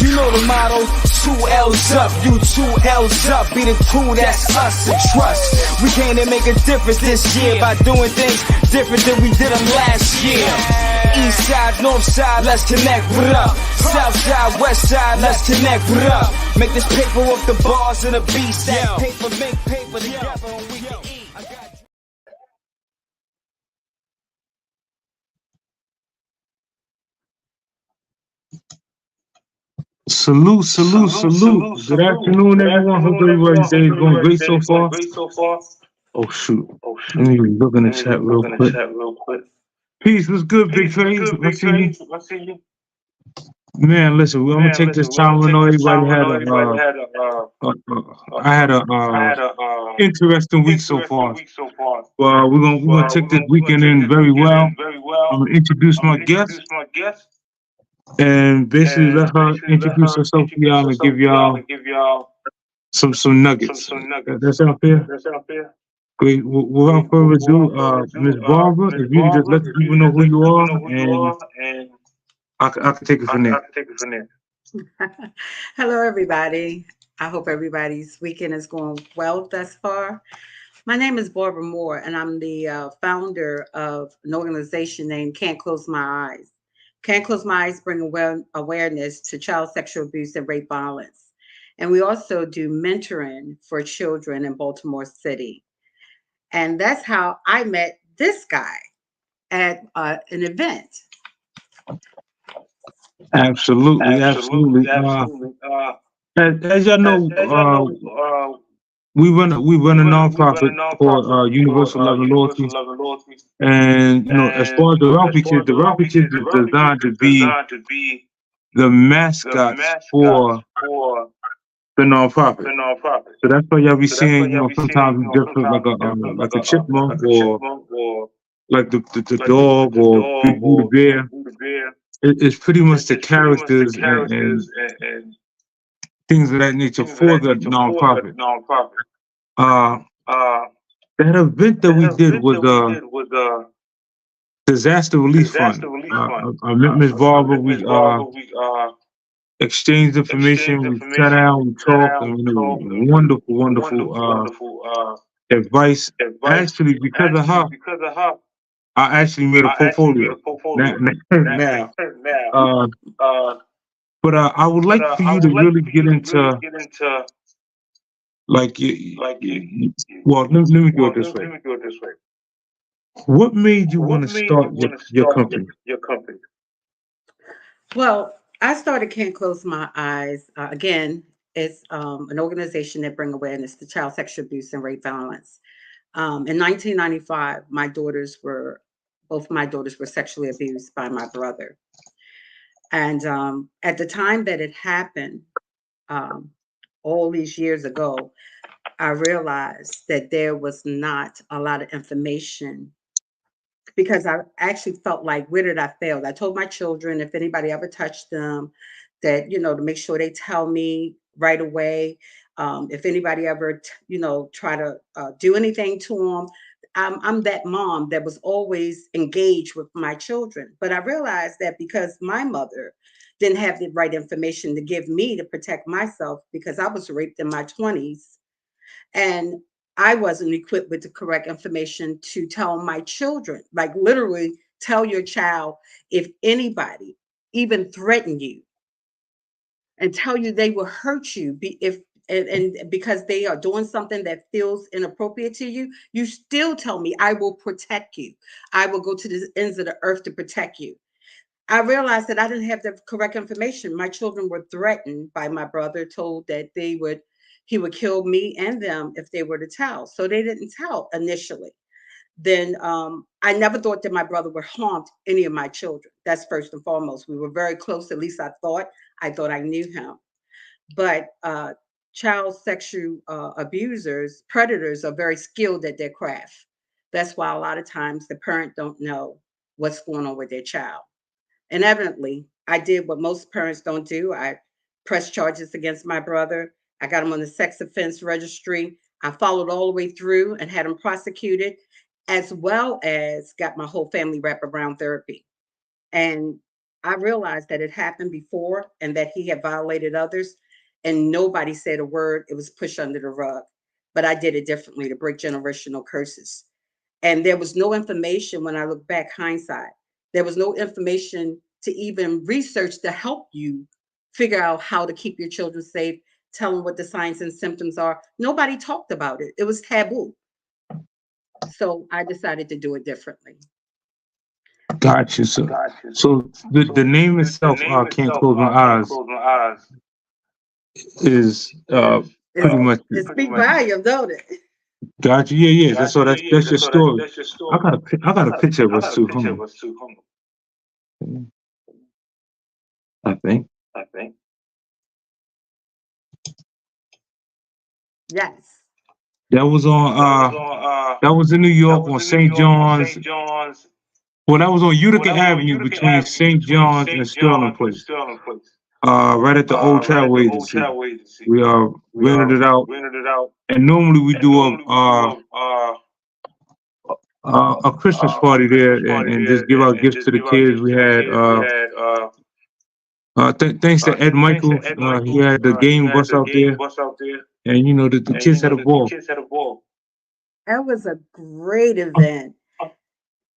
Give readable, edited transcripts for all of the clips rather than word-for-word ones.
You know the motto, 2 L's up, you 2 L's up. Be the crew, that's us and trust. We came to make a difference this year by doing things different than we did them last year. East side, north side, let's connect, what up? South side, west side, let's connect, what up? Make this paper off the bars and the beats. That paper, make paper together and we can eat. I got you. Salute, salute, salute. Good afternoon, everyone. Hope everybody's day is going great so far. Oh, shoot. Let me look in the chat real quick. Peace, what's good, Big Trey? I see you. Man, listen, I'm going to take this time. I know everybody had I had a interesting week so far. Well, we're gonna take this weekend in very well. I'm going to introduce my guest and basically let her introduce herself to y'all and give y'all some nuggets. That sound fair? Great. Without further ado, Miss Barbara, if you can just let the people know who you are, and I can take it from there. Hello, everybody. I hope everybody's weekend is going well thus far. My name is Barbra Moore, and I'm the founder of an organization named Can't Close My Eyes. Can't Close My Eyes bring awareness to child sexual abuse and rape violence. And we also do mentoring for children in Baltimore City. And that's how I met this guy at an event. Absolutely. As y'all know, we run a nonprofit for Universal Love and Loyalty, and as far as the outreach is designed to be the mascots for the nonprofit. So that's why y'all be seeing, sometimes different like a chipmunk or like the dog or Big Booty Bear. It's pretty much the characters and things of that nature for the nonprofit. That event that we did was a disaster relief fund. I met Ms. Barbara. We exchanged information. We sat down, we talked, and it was wonderful advice. Actually, because of her, I actually made a portfolio. Now, but I would like for you to really get into well, let me do it this way. What made you want to start your company? Well, I started Can't Close My Eyes. Again, it's an organization that brings awareness to child sexual abuse and rape violence. In 1995, both my daughters were sexually abused by my brother. And at the time that it happened, all these years ago, I realized that there was not a lot of information because I actually felt like, where did I fail? I told my children, if anybody ever touched them, that, to make sure they tell me right away. If anybody ever, try to do anything to them, I'm that mom that was always engaged with my children. But I realized that because my mother didn't have the right information to give me to protect myself because I was raped in my 20s, and I wasn't equipped with the correct information to tell my children, like literally tell your child if anybody even threaten you and tell you they will hurt you and because they are doing something that feels inappropriate to you, you still tell me I will protect you. I will go to the ends of the earth to protect you. I realized that I didn't have the correct information. My children were threatened by my brother, told that he would kill me and them if they were to tell. So they didn't tell initially. Then I never thought that my brother would harm any of my children. That's first and foremost. We were very close, at least I thought. I thought I knew him. But child sexual abusers, predators are very skilled at their craft. That's why a lot of times the parent don't know what's going on with their child. And evidently, I did what most parents don't do. I pressed charges against my brother. I got him on the sex offense registry. I followed all the way through and had him prosecuted, as well as got my whole family wraparound therapy. And I realized that it happened before and that he had violated others, and nobody said a word. It was pushed under the rug. But I did it differently to break generational curses. And there was no information when I look back, hindsight. There was no information to even research to help you figure out how to keep your children safe, tell them what the signs and symptoms are. Nobody talked about it. It was taboo. So I decided to do it differently. Got you. So the name itself, Can't Close My Eyes, is pretty much. It speaks volume, don't it? Got you. Yeah, yeah. So that's your story. I got a picture of us too. Hold on. I think Yes. that was on. That was in New York on St. John's. Well, that was on Utica Avenue between St. John's and Sterling Place. Right at the old travel agency. We rented it out, and normally we do a Christmas party there and just give out gifts to the kids. We had thanks to Ed Michael, he had the game bus out there, and the kids had a ball. That was a great event.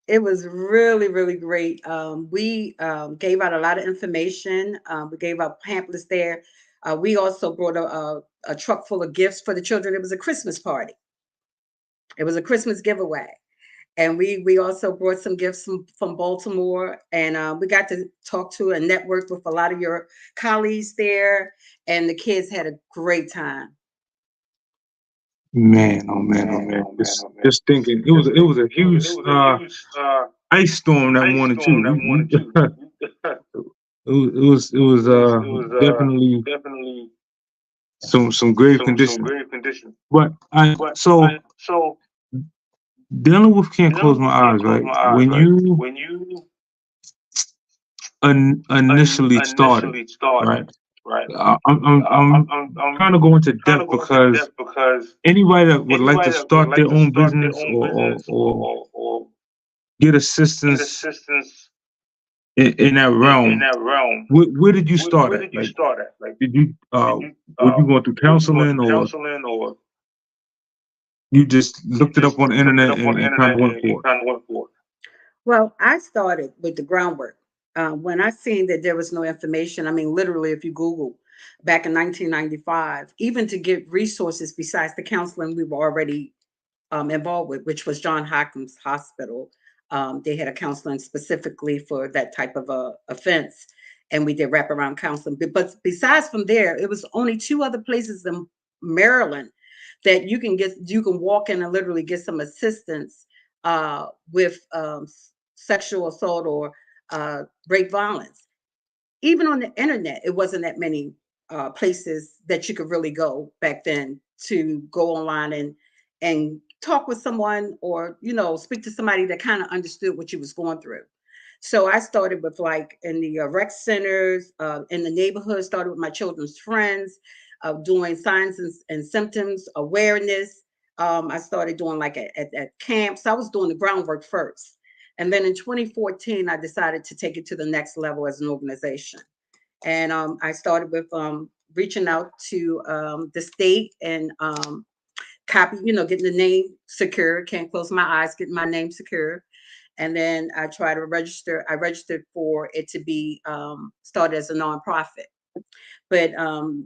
It was really, really great. We gave out a lot of information. We gave out pamphlets there. We also brought a truck full of gifts for the children. It was a Christmas party. It was a Christmas giveaway. And we also brought some gifts from Baltimore. And we got to talk to and network with a lot of your colleagues there. And the kids had a great time. Man, oh man, oh man! Just thinking, it was a huge ice storm that morning too. It was definitely some grave conditions. But so dealing with Can't Close My Eyes, right? When you initially started, right? I'm trying to go into depth because anybody that would like to start their own business or get assistance in that realm, where did you start at? Like, did you were you going through counseling, or you just looked it up on the internet and kind of went for it? Well, I started with the groundwork. When I seen that there was no information, I mean, literally, if you Google back in 1995, even to get resources besides the counseling we were already involved with, which was John Hopkins Hospital. They had a counseling specifically for that type of offense, and we did wraparound counseling. But besides from there, it was only two other places in Maryland that you can walk in and literally get some assistance with sexual assault or rape violence. Even on the internet, it wasn't that many places that you could really go back then to go online and talk with someone, or speak to somebody that kind of understood what you was going through. So I started with, like, in the rec centers, in the neighborhood, started with my children's friends, doing signs and symptoms awareness. I started doing, like, at camps. I was doing the groundwork first. And then in 2014, I decided to take it to the next level as an organization. And I started with reaching out to the state and getting the name secure. Can't Close My Eyes, getting my name secure. And then I tried to register. I registered for it to be started as a nonprofit. But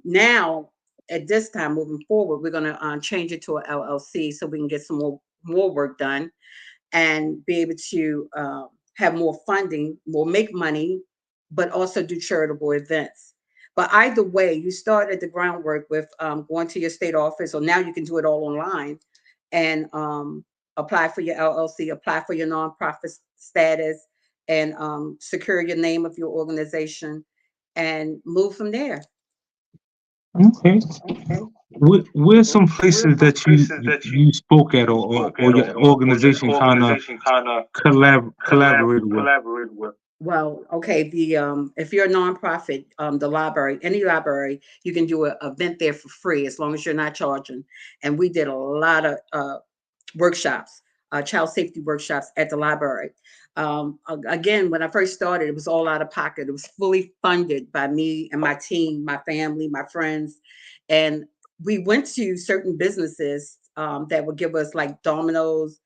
now, at this time, moving forward, we're going to change it to an LLC so we can get some more work done and be able to have more funding, more make money, but also do charitable events. But either way, you start at the groundwork with going to your state office, or now you can do it all online, and apply for your LLC, apply for your nonprofit status, and secure your name of your organization, and move from there. Okay. Where's some places that you spoke at, or your organization kind of collaborated with? Well, okay, the if you're a nonprofit, the library, any library, you can do an event there for free as long as you're not charging. And we did a lot of workshops. child safety workshops at the library. Again, when I first started, it was all out of pocket. It was fully funded by me and my team, my family, my friends. And we went to certain businesses that would give us like Domino's,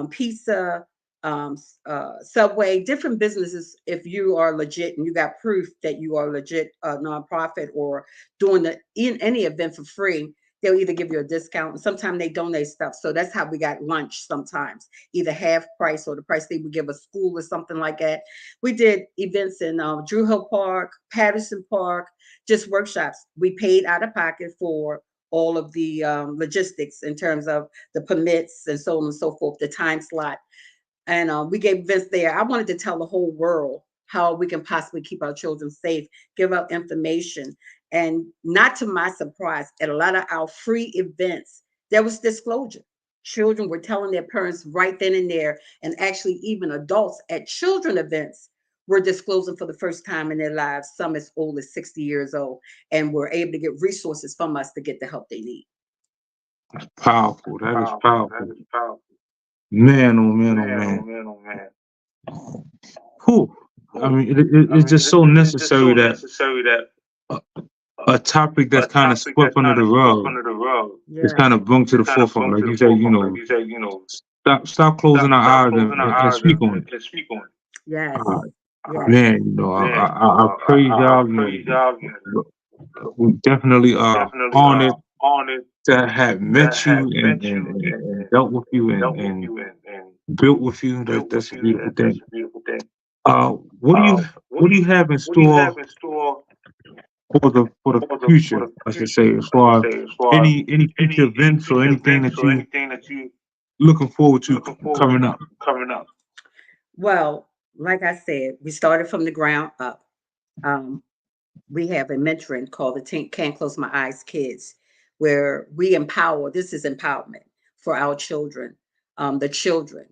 pizza, Subway, different businesses. If you are legit and you got proof that you are legit nonprofit or doing in any event for free, they'll either give you a discount and sometimes they donate stuff. So that's how we got lunch sometimes, either half price or the price they would give a school or something like that. We did events in Drew Hill Park, Patterson Park, just workshops. We paid out of pocket for all of the logistics in terms of the permits and so on and so forth, the time slot. And we gave events there. I wanted to tell the whole world how we can possibly keep our children safe, give out information. And not to my surprise, at a lot of our free events, there was disclosure. Children were telling their parents right then and there, and actually even adults at children events were disclosing for the first time in their lives, some as old as 60 years old, and were able to get resources from us to get the help they need. That's powerful. That is powerful. Man, oh man, oh man. Whew. I mean, it's just so necessary that a, a topic that's kind of swept under the rug is Yeah. kind of brought to the forefront. Like you say, stop closing our eyes and speak on it. Yes. Uh, Yes. Man, I praise y'all. We definitely are honored to have met you and dealt with you and built with you. That's a beautiful thing. What do you have in store for the future? I should say, as far as any future events or anything that you looking forward to coming up. Well, like I said, we started from the ground up. Um, we have a mentoring called the Can't Close My Eyes Kids, where we empower. This is empowerment for our children, the children.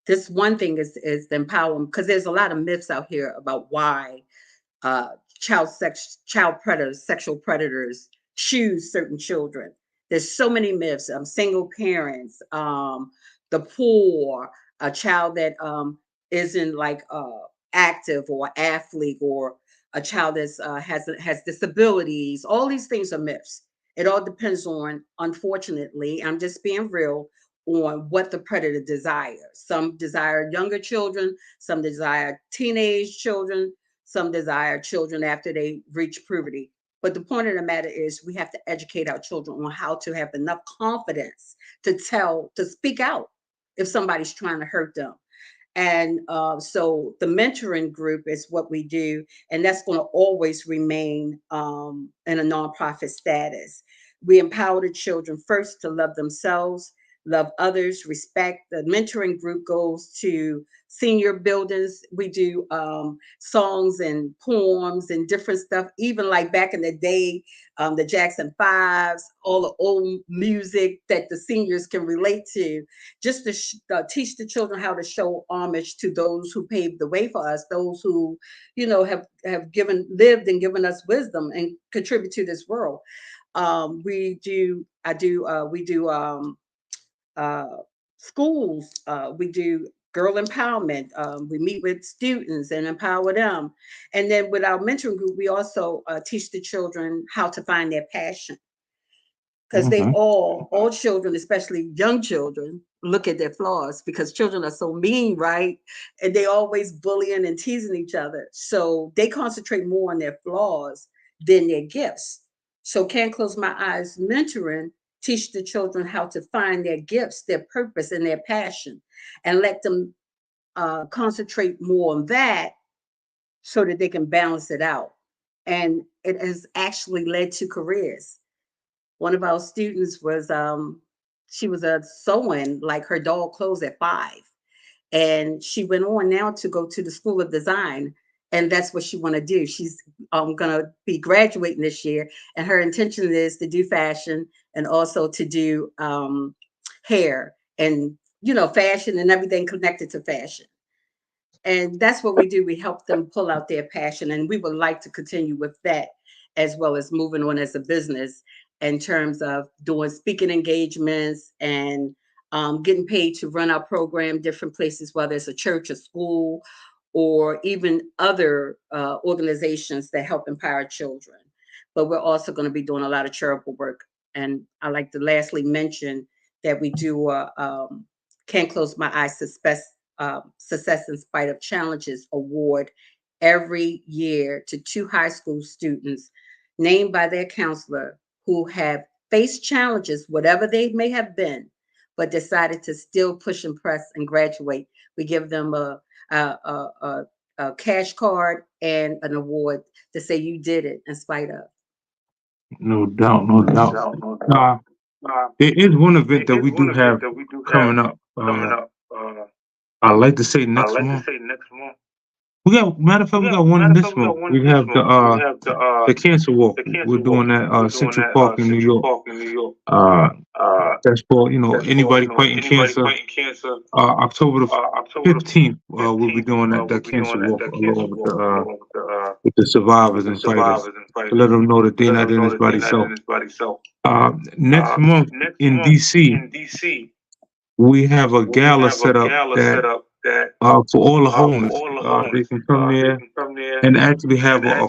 This one thing is the empowerment because there's a lot of myths out here about why uh, child predators, sexual predators choose certain children. There's so many myths. Single parents, the poor, a child that isn't like active or athlete, or a child that has disabilities. All these things are myths. It all depends on, unfortunately, I'm just being real, on what the predator desires. Some desire younger children, some desire teenage children, some desire children after they reach puberty. But the point of the matter is, we have to educate our children on how to have enough confidence to speak out if somebody's trying to hurt them. And so the mentoring group is what we do, and that's going to always remain in a nonprofit status. We empower the children first to love themselves, love others, respect. The mentoring group goes to senior buildings. We do songs and poems and different stuff, even like back in the day, the Jackson Fives, all the old music that the seniors can relate to, just to teach the children how to show homage to those who paved the way for us, those who, have lived and given us wisdom and contribute to this world. We do uh, schools. We do girl empowerment. We meet with students and empower them. And then with our mentoring group, we also teach the children how to find their passion, because they Hmm. all children, especially young children, look at their flaws because children are so mean, right? And they always bullying and teasing each other. So they concentrate more on their flaws than their gifts. So Can't Close My Eyes mentoring teach the children how to find their gifts, their purpose, and their passion, and let them concentrate more on that so that they can balance it out. And it has actually led to careers. One of our students was she was a sewing, like her doll clothes at 5, and she went on now to go to the School of Design, and that's what she want to do. She's going to be graduating this year, and her intention is to do fashion and also to do hair and fashion and everything connected to fashion. And that's what we do. We help them pull out their passion, and we would like to continue with that, as well as moving on as a business in terms of doing speaking engagements and getting paid to run our program different places, whether it's a church, a school, or even other organizations that help empower children. But we're also going to be doing a lot of charitable work. And I like to lastly mention that we do Can't Close My Eyes Success in Spite of Challenges award every year to 2 high school students named by their counselor who have faced challenges, whatever they may have been, but decided to still push and press and graduate. We give them a cash card and an award to say you did it in spite of. No doubt, no doubt. There is one event that we do have coming up. I like to say next month. We got, matter of fact, we got one this month. We have the cancer walk. We're doing that Central Park in New York. That's for anybody fighting cancer. October the 15th, we'll be doing that cancer walk along with the survivors and fighters to let them know that they're not in this by themselves. Next month in DC, we have a gala set up that for all the homeless. They can come there and actually have a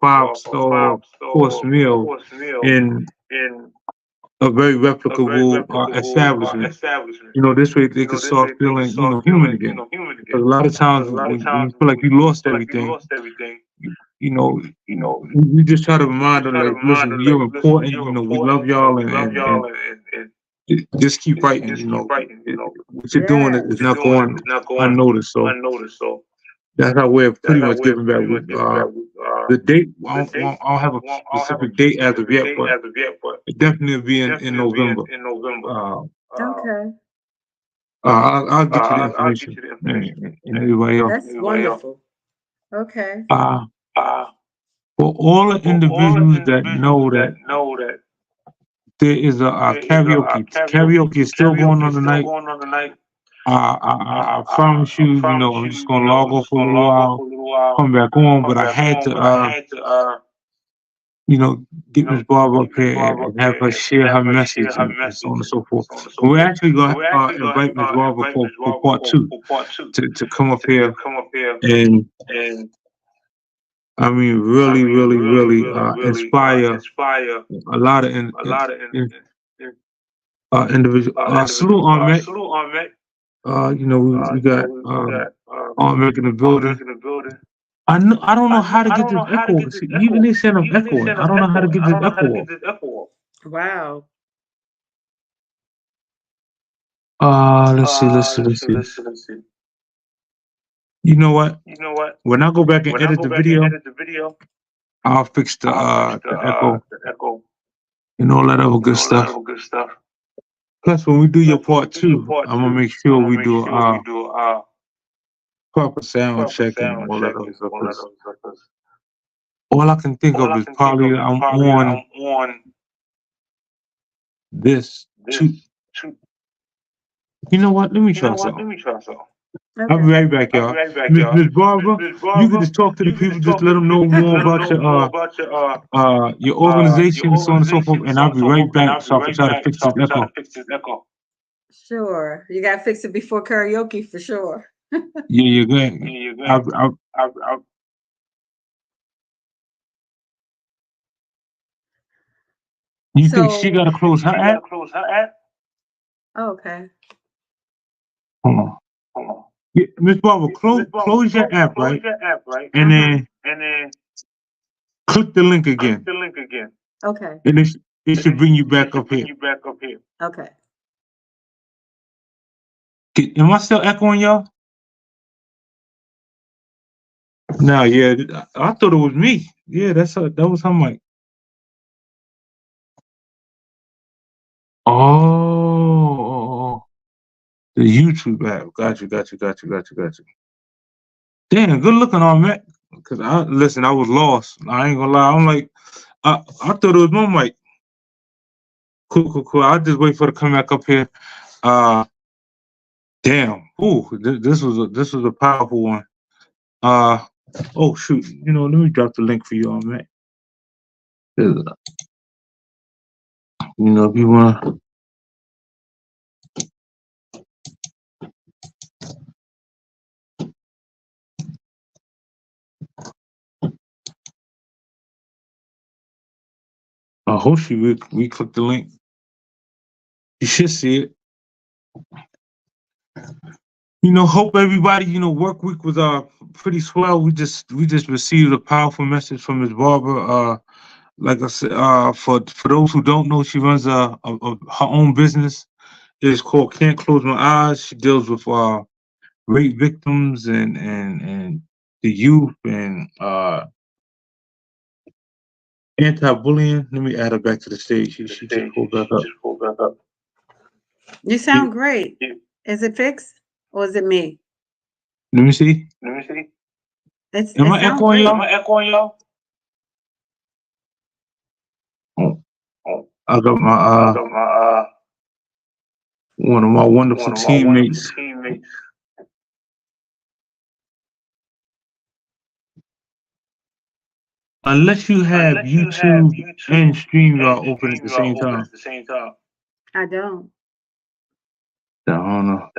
5-star course meal in a very replicable establishment. This way they can start feeling, human again. Because a lot of times when you feel like you lost everything, we just try to remind them, like, listen, you're important. We love y'all, and just keep fighting. What you're doing is not going unnoticed. So that's our way of pretty much giving back. The date, I don't have a specific date as of yet, but it definitely will be in November. Okay. I'll get you the information and everybody else. That's wonderful. Okay. For all the individuals that know that there is a karaoke. Karaoke is still going on tonight. I promise you, I'm just gonna log off for a little while, come back on, but I had to, get Miss Barbara up here and have her share her message and so on and so forth. But we're actually gonna invite Miss Barbara for part 2 to come up here and really inspire a lot of individuals. Salute Ahmed. We got Ahmed in the building. I don't know how to get this echo. See, even they said I'm echoing. I don't know how to get this echo off. Wow. Let's see. You know what? When I go back and edit the video, I'll fix the echo and all that other good stuff. Plus, when we do your part 2, I'm gonna make sure we do proper sound check and all that other stuff. All I can think of is probably I'm on this too. You know what? Let me try something. Okay. I'll be right back, y'all. Miss Barbara, you can just talk to the people, just let them know more about your organization and so on and so forth, and I'll be right back so I can try to fix this echo. Sure. You got to fix it before karaoke for sure. Yeah, you're good. You think she got to close her app? Oh, okay. Hold on. Yeah, Miss Barbara, close your app, right? And then click the link again. Okay. And it should bring you back up here. Okay. Am I still echoing, y'all? No, yeah, I thought it was me. Yeah, that was her mic. Oh, the YouTube app. Got you. Damn, good looking on that. Cause I was lost. I ain't gonna lie. I'm like, I thought it was my mic. Cool. I'll just wait for it to come back up here. Damn. Ooh, this was a powerful one. Oh shoot. Let me drop the link for you on that. If you wanna I hope she we click the link. You should see it. Hope everybody, work week was pretty swell. We just received a powerful message from Ms. Barbara. Like I said, for those who don't know, she runs her own business. It's called Can't Close My Eyes. She deals with rape victims and the youth and anti-bullying. Let me add her back to the stage. She just pulled back up. You sound great. Is it fixed or is it me? Let me see. Am I echoing y'all? Oh, I got my one of my wonderful teammates. Unless you have YouTube and StreamYard open at the same time. I don't. I don't know.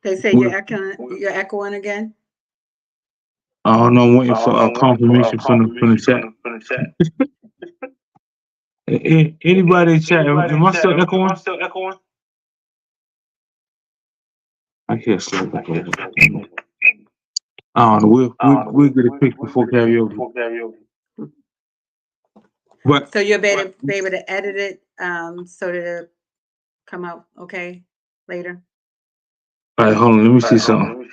They say you're echoing again? I don't know. I'm waiting for a confirmation from the chat. Anybody in chat? Am I still echoing? I hear slow echo. I don't know. We'll get it fixed before karaoke. But So you'll be able to edit it so that it'll come out okay later? All right, hold on. Let me see something.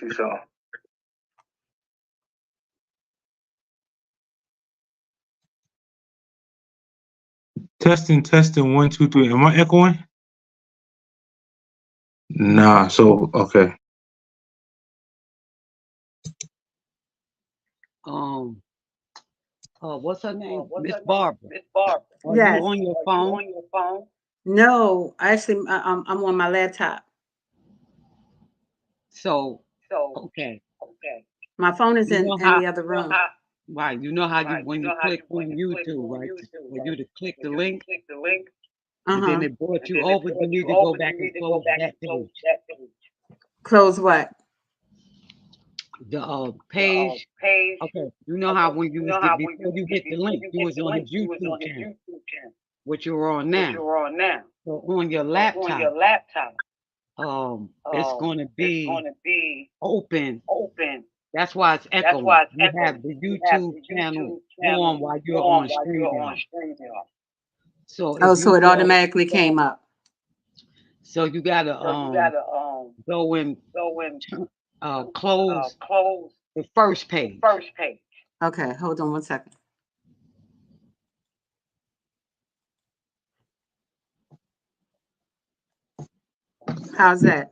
Testing, 1, 2, 3. Am I echoing? Nah. So okay. What's her name? Miss Barbara. Are Yes. you on your phone? No, actually, I'm on my laptop. So okay. My phone is You in know how the other room. right? You know how when you click on YouTube, right? For you to click the link, and then it brought you over. You need to go back and close that page. Close what? The page. Okay. You know how when you was before you hit the link, you was on his YouTube channel, which you're on now. So on your laptop, it's going to be open. That's why it's echoing. You have the YouTube channel on while you're on StreamYard. So if So it automatically came up. So you gotta go and close the first page. Okay, hold on 1 second. How's that?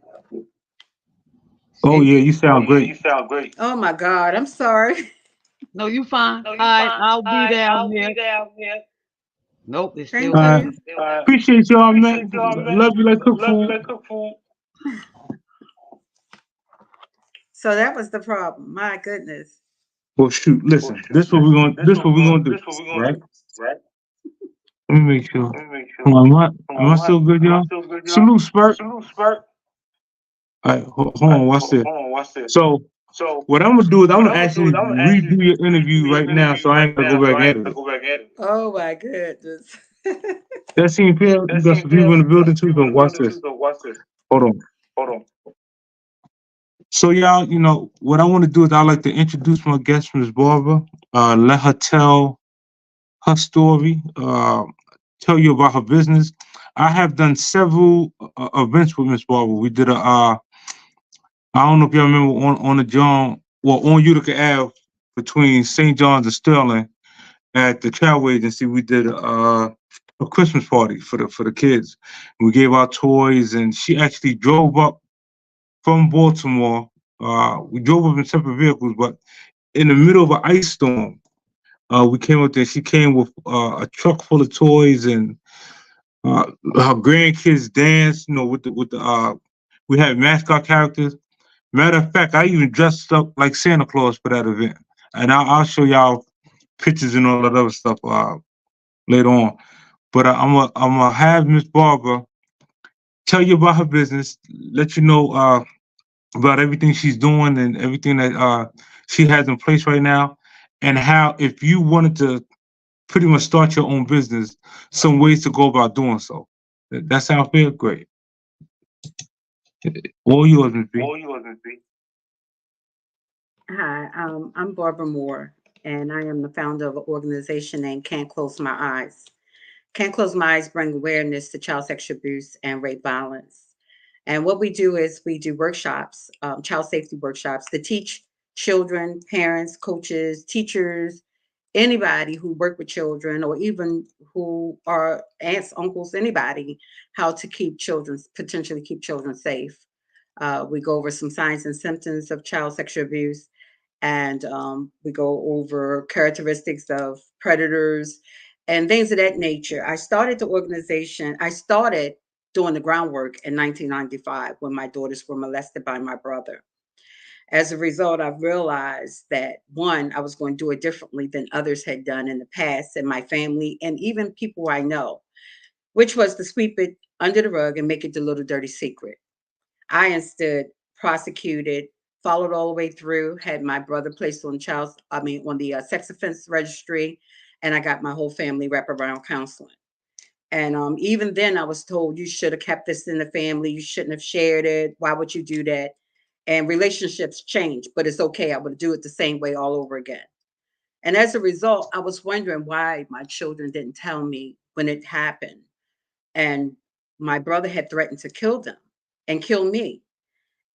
Oh yeah, you sound great. Oh my God, I'm sorry. No, you fine. All right, I'll be down there. Nope, it's still Thank you. Appreciate y'all, man. Love you like cook food. So that was the problem. My goodness. Well, shoot. Listen, this what we're gonna do, right? Let me make sure. Hold on, am I still good, y'all? Salute, Spurt. All right, hold on. Watch this. So, what I'm gonna do is I'm gonna actually redo your interview right now, so I ain't gonna go back and edit it. Oh my goodness. That seems fair. You got some people in the building too, so watch this. Hold on. So y'all, what I want to do is I like to introduce my guest, Ms. Barbara. Let her tell her story. Tell you about her business. I have done several events with Ms. Barbara. We did I don't know if y'all remember on Utica Ave between St. John's and Sterling at the travel agency. We did a Christmas party for the kids. We gave out toys, and she actually drove up from Baltimore. We drove up in separate vehicles, but in the middle of an ice storm, we came up there. She came with a truck full of toys, and her grandkids danced. We had mascot characters. Matter of fact, I even dressed up like Santa Claus for that event, and I'll show y'all pictures and all that other stuff later on. But I'm gonna have Miss Barbara tell you about her business, let you know about everything she's doing and everything that she has in place right now, and how if you wanted to pretty much start your own business, some ways to go about doing so. That sounds fair? Great. All yours, Ms. B. Hi, I'm Barbara Moore, and I am the founder of an organization named Can't Close My Eyes. Can't Close My Eyes bring awareness to child sexual abuse and rape violence. And what we do is we do workshops, child safety workshops, to teach children, parents, coaches, teachers, anybody who work with children, or even who are aunts, uncles, anybody, how to keep children, potentially keep children safe. We go over some signs and symptoms of child sexual abuse, and we go over characteristics of predators and things of that nature. I started the organization, I started doing the groundwork in 1995 when my daughters were molested by my brother. As a result, I've realized that one, I was going to do it differently than others had done in the past in my family and even people I know, which was to sweep it under the rug and make it the little dirty secret. I instead prosecuted, followed all the way through, had my brother placed on on the sex offense registry, and I got my whole family wraparound counseling. And even then, I was told you should have kept this in the family. You shouldn't have shared it. Why would you do that? And relationships change, but it's okay. I would do it the same way all over again. And as a result, I was wondering why my children didn't tell me when it happened. And my brother had threatened to kill them and kill me.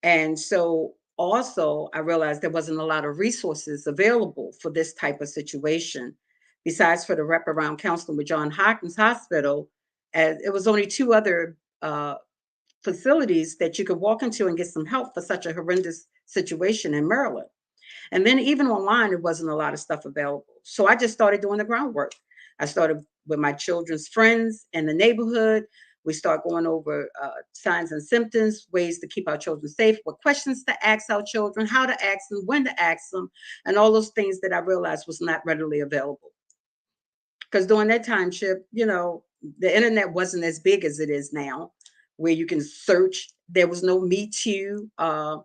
And so also, I realized there wasn't a lot of resources available for this type of situation. Besides for the wraparound counseling with John Hopkins Hospital, as it was only two other facilities that you could walk into and get some help for such a horrendous situation in Maryland. And then even online, there wasn't a lot of stuff available. So I just started doing the groundwork. I started with my children's friends in the neighborhood. We start going over signs and symptoms, ways to keep our children safe, what questions to ask our children, how to ask them, when to ask them, and all those things that I realized was not readily available. Because during that time, Chip, the internet wasn't as big as it is now, where you can search. There was no Me Too. Uh,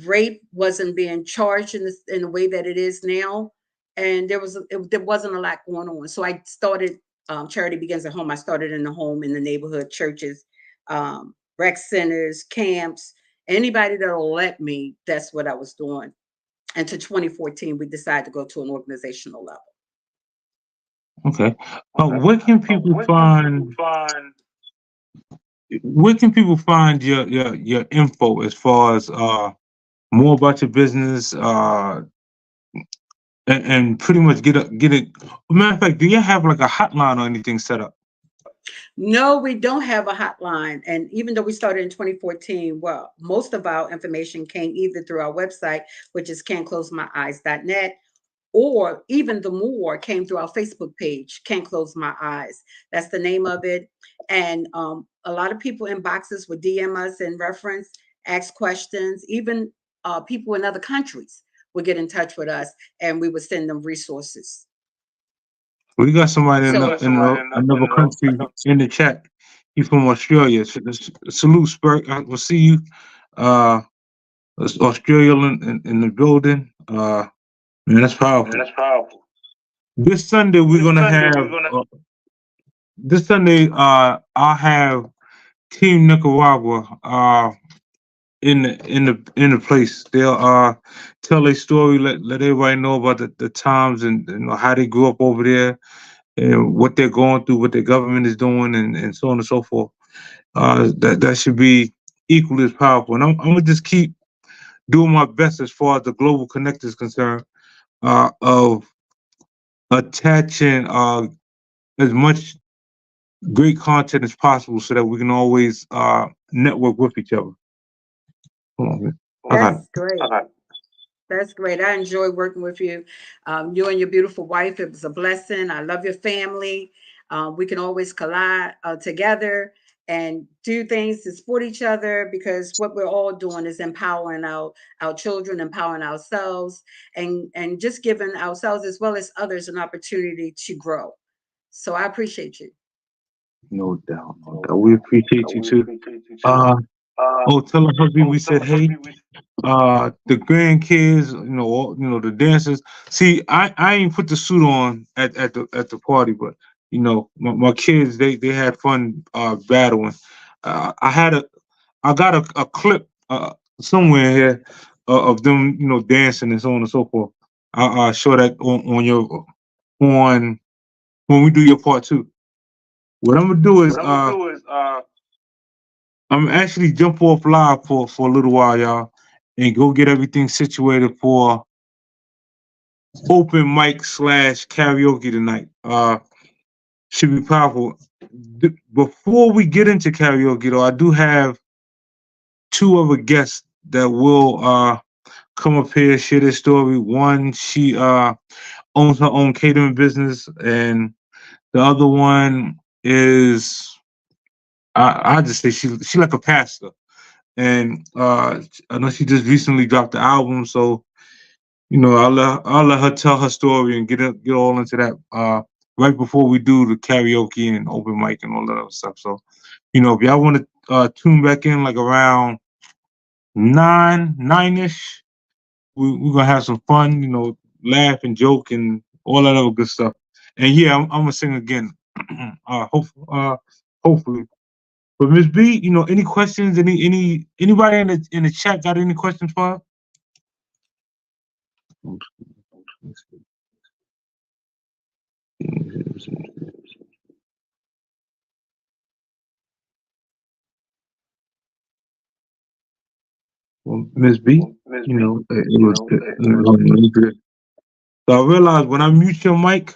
Rape wasn't being charged in the way that it is now, and there wasn't a lot going on. So I started Charity Begins at Home. I started in the home, in the neighborhood, churches, rec centers, camps, anybody that'll let me. That's what I was doing. And to 2014, we decided to go to an organizational level. Okay. Where can people find? Where can people find your info as far as more about your business, and pretty much get it. Matter of fact, do you have like a hotline or anything set up? No, we don't have a hotline. And even though we started in 2014, well, most of our information came either through our website, which is can'tclosemyeyes.net, or even the more came through our Facebook page, Can't Close My Eyes. That's the name of it. And a lot of people in boxes would DM us in reference, ask questions. Even people in other countries would get in touch with us, and we would send them resources. We got somebody So, another country in the chat. He's from Australia. Salute, Spurt. We'll see you. Australia in the building. Man, that's powerful. This Sunday we're gonna have. This Sunday, I'll have Team Nicaragua in the place. They'll tell a story, let everybody know about the times and how they grew up over there and what they're going through, what their government is doing, and so on and so forth. That should be equally as powerful. And I'm gonna just keep doing my best as far as the global connect is concerned, of attaching as much great content as possible so that we can always network with each other. Hold on, man. that's great. That's great. I enjoy working with you. You and your beautiful wife, it was a blessing. I love your family. We can always collide together and do things to support each other, because what we're all doing is empowering our children, empowering ourselves, and just giving ourselves as well as others an opportunity to grow. So I appreciate you. No doubt, no doubt. We appreciate you too. Oh, tell her hubby we said hey. The grandkids, the dancers. See, I ain't put the suit on at the party, but my kids they had fun battling. I got a clip somewhere here of them dancing and so on and so forth. I'll show that on when we do your part two. What I'm gonna do is I'm actually jump off live for a little while, y'all, and go get everything situated for open mic / karaoke tonight. Should be powerful. Before we get into karaoke, though, I do have two other guests that will come up here, share their story. One, she owns her own catering business, and the other one is I just say she like a pastor. And I know she just recently dropped the album, so I'll let her tell her story and get all into that right before we do the karaoke and open mic and all that other stuff. So, if y'all want to tune back in like around 9-ish, we're gonna have some fun, laugh and joke and all that other good stuff. And yeah, I'm gonna sing again. Hopefully. But Miss B, any questions? Anybody in the chat got any questions for her? Well, Miss B, it was good. So I realized when I mute your mic,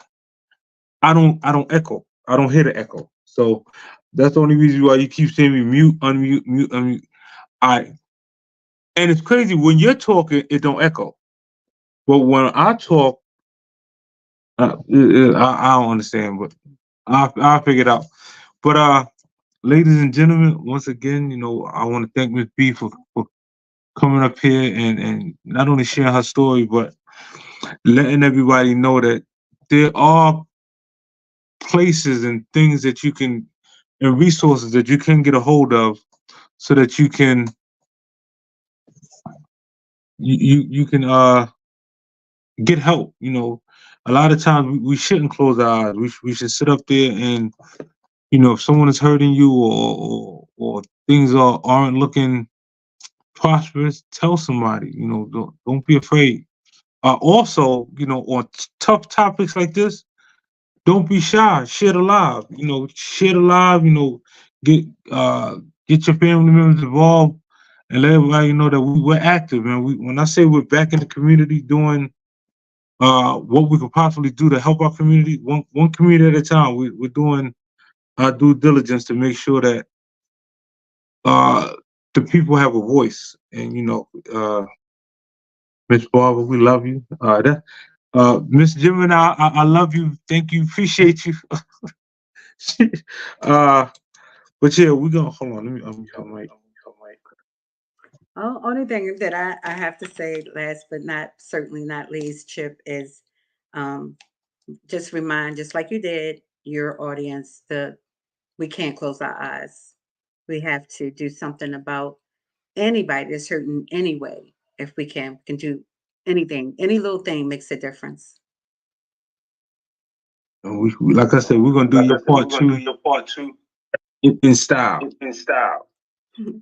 I don't echo. I don't hear the echo. So that's the only reason why you keep seeing me mute, unmute, mute, unmute. And it's crazy when you're talking, it don't echo. But when I talk, I don't understand, but I'll figure it out. But ladies and gentlemen, once again, I want to thank Miss B for coming up here and not only sharing her story, but letting everybody know that there are places and things that you can and resources that you can get a hold of so that you can get help. A lot of times we shouldn't close our eyes. We should sit up there and if someone is hurting you or things aren't looking prosperous, tell somebody. Don't be afraid. Also, on tough topics like this, don't be shy. Share the live. Share the live. Get your family members involved and let everybody know that we're active. And when I say we're back in the community doing what we could possibly do to help our community, one community at a time. We're doing our due diligence to make sure that the people have a voice. And Miss Barbara, we love you. Miss Gemini, I love you. Thank you. Appreciate you. But yeah, we're gonna hold on. Let me unmute her mic. Oh, only thing that I have to say, last but certainly not least, Chip, is just remind, just like you did, your audience that we can't close our eyes. We have to do something about anybody that's hurting anyway. If we can do anything, any little thing makes a difference. Like I said, we're gonna do your part two in style.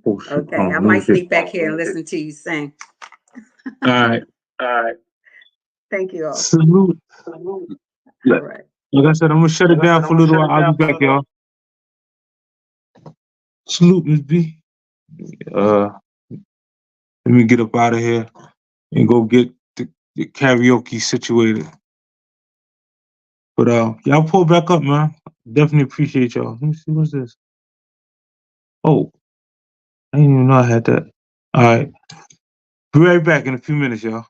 Oh, okay, I might sneak back here and listen to you sing. All right. Thank you all. Salute. All right. Like I said, I'm gonna shut it down for a little while. I'll be back, y'all. Salute, Miss B. Let me get up out of here and go get the karaoke situated. But y'all pull back up, man. Definitely appreciate y'all. Let me see, what's this? Oh, I didn't even know I had that. All right. Be right back in a few minutes, y'all.